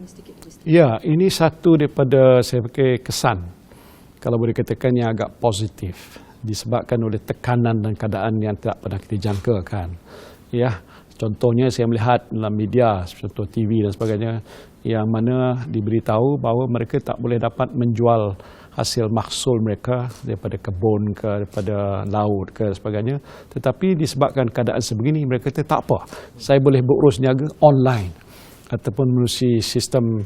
ini sedikit demi sedikit. Ya, ini satu daripada saya fikir kesan, kalau boleh katakan yang agak positif, disebabkan oleh tekanan dan keadaan yang tidak pernah kita jangkakan. Ya, contohnya saya melihat dalam media, contoh TV dan sebagainya, yang mana diberitahu bahawa mereka tak boleh dapat menjual hasil mahsul mereka daripada kebun ke, daripada laut ke dan sebagainya. Tetapi disebabkan keadaan sebegini, mereka kata tak apa, saya boleh berurus niaga online ataupun melalui sistem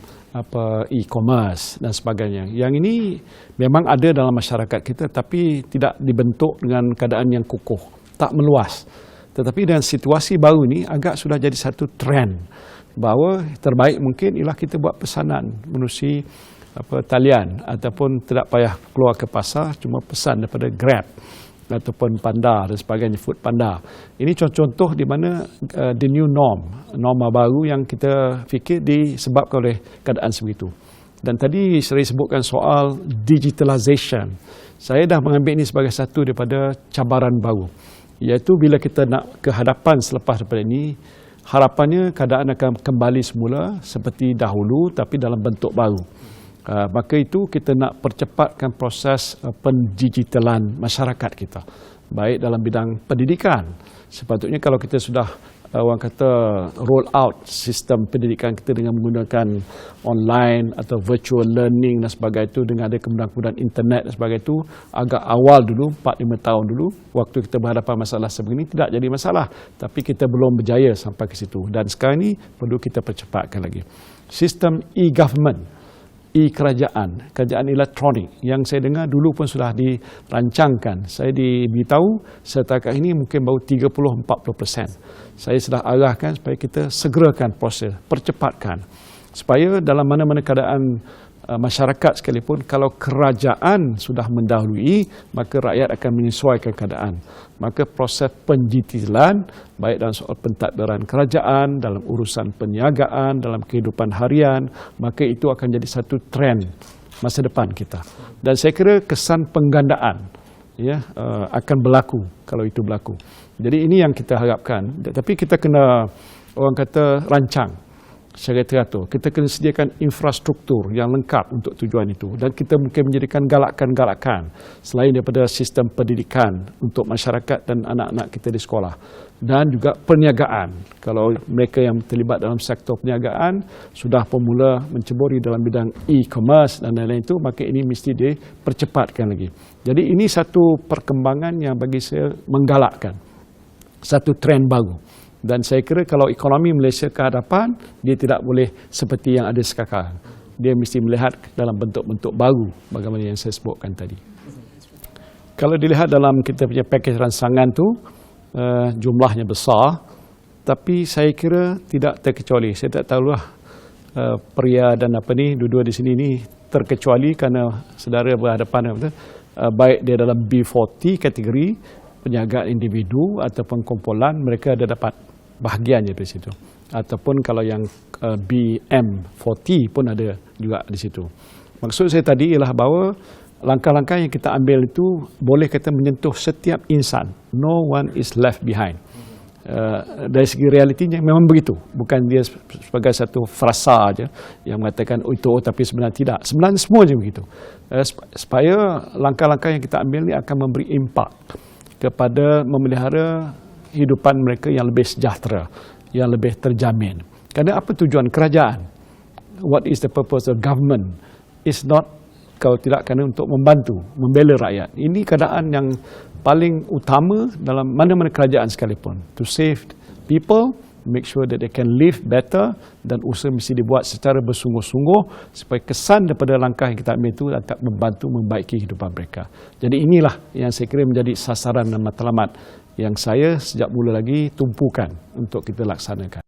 e-commerce dan sebagainya. Yang ini memang ada dalam masyarakat kita, tapi tidak dibentuk dengan keadaan yang kukuh, tak meluas. Tetapi dengan situasi baru ini agak sudah jadi satu trend bahawa terbaik mungkin ialah kita buat pesanan melalui talian ataupun tidak payah keluar ke pasar, cuma pesan daripada Grab ataupun Panda dan sebagainya, Food Panda. Ini contoh-contoh di mana the new norma baru yang kita fikir disebabkan oleh keadaan sebegitu. Dan tadi saya sebutkan soal digitalization. Saya dah mengambil ini sebagai satu daripada cabaran baru, iaitu bila kita nak ke hadapan selepas daripada ini, harapannya keadaan akan kembali semula seperti dahulu tapi dalam bentuk baru. Maka itu kita nak percepatkan proses pendigitalan masyarakat kita, baik dalam bidang pendidikan. Sepatutnya kalau kita sudah orang kata roll out sistem pendidikan kita dengan menggunakan online atau virtual learning dan sebagainya itu, dengan ada kemudahan-kemudahan internet dan sebagainya itu, agak awal dulu, 4-5 tahun dulu, waktu kita berhadapan masalah sebegini tidak jadi masalah, tapi kita belum berjaya sampai ke situ. Dan sekarang ini perlu kita percepatkan lagi. Sistem e-government, kerajaan elektronik yang saya dengar dulu pun sudah dirancangkan. Saya diberitahu setakat ini mungkin baru 30-40%. Saya sudah arahkan supaya kita segerakan proses, percepatkan. Supaya dalam mana-mana keadaan masyarakat sekalipun, kalau kerajaan sudah mendahului, maka rakyat akan menyesuaikan keadaan. Maka proses pendigitalan, baik dalam soal pentadbiran kerajaan, dalam urusan perniagaan, dalam kehidupan harian, maka itu akan jadi satu trend masa depan kita. Dan saya kira kesan penggandaan akan berlaku kalau itu berlaku. Jadi ini yang kita harapkan. Tapi kita kena, orang kata, rancang secara teratur. Kita kena sediakan infrastruktur yang lengkap untuk tujuan itu, dan kita mungkin menjadikan galakan-galakan selain daripada sistem pendidikan untuk masyarakat dan anak-anak kita di sekolah, dan juga perniagaan. Kalau mereka yang terlibat dalam sektor perniagaan sudah pemula menceburi dalam bidang e-commerce dan lain-lain itu, maka ini mesti dipercepatkan lagi. Jadi ini satu perkembangan yang bagi saya menggalakkan satu trend baru. Dan saya kira kalau ekonomi Malaysia ke hadapan, dia tidak boleh seperti yang ada sekarang. Dia mesti melihat dalam bentuk-bentuk baru, bagaimana yang saya sebutkan tadi. Kalau dilihat dalam kita punya pakej rancangan tu, jumlahnya besar, tapi saya kira tidak terkecuali. Saya tak tahulah pria dan dua-dua di sini ni terkecuali kerana saudara berhadapan, baik dia dalam B40 kategori, penjagaan individu ataupun kumpulan, mereka ada dapat bahagiannya di situ. Ataupun kalau yang BM40 pun ada juga di situ. Maksud saya tadi ialah bahawa langkah-langkah yang kita ambil itu boleh kata menyentuh setiap insan. No one is left behind. Dari segi realitinya memang begitu. Bukan dia sebagai satu frasa saja yang mengatakan tapi sebenarnya tidak. Sebenarnya semua je begitu. Supaya langkah-langkah yang kita ambil ini akan memberi impak kepada memelihara hidupan mereka yang lebih sejahtera, yang lebih terjamin. Kerana apa tujuan kerajaan? What is the purpose of government? It's not, kalau tidak, kerana untuk membantu, membela rakyat. Ini keadaan yang paling utama dalam mana-mana kerajaan sekalipun. To save people, make sure that they can live better, dan usaha mesti dibuat secara bersungguh-sungguh supaya kesan daripada langkah yang kita ambil itu dapat membantu membaiki kehidupan mereka. Jadi inilah yang saya kira menjadi sasaran dan matlamat yang saya sejak mula lagi tumpukan untuk kita laksanakan.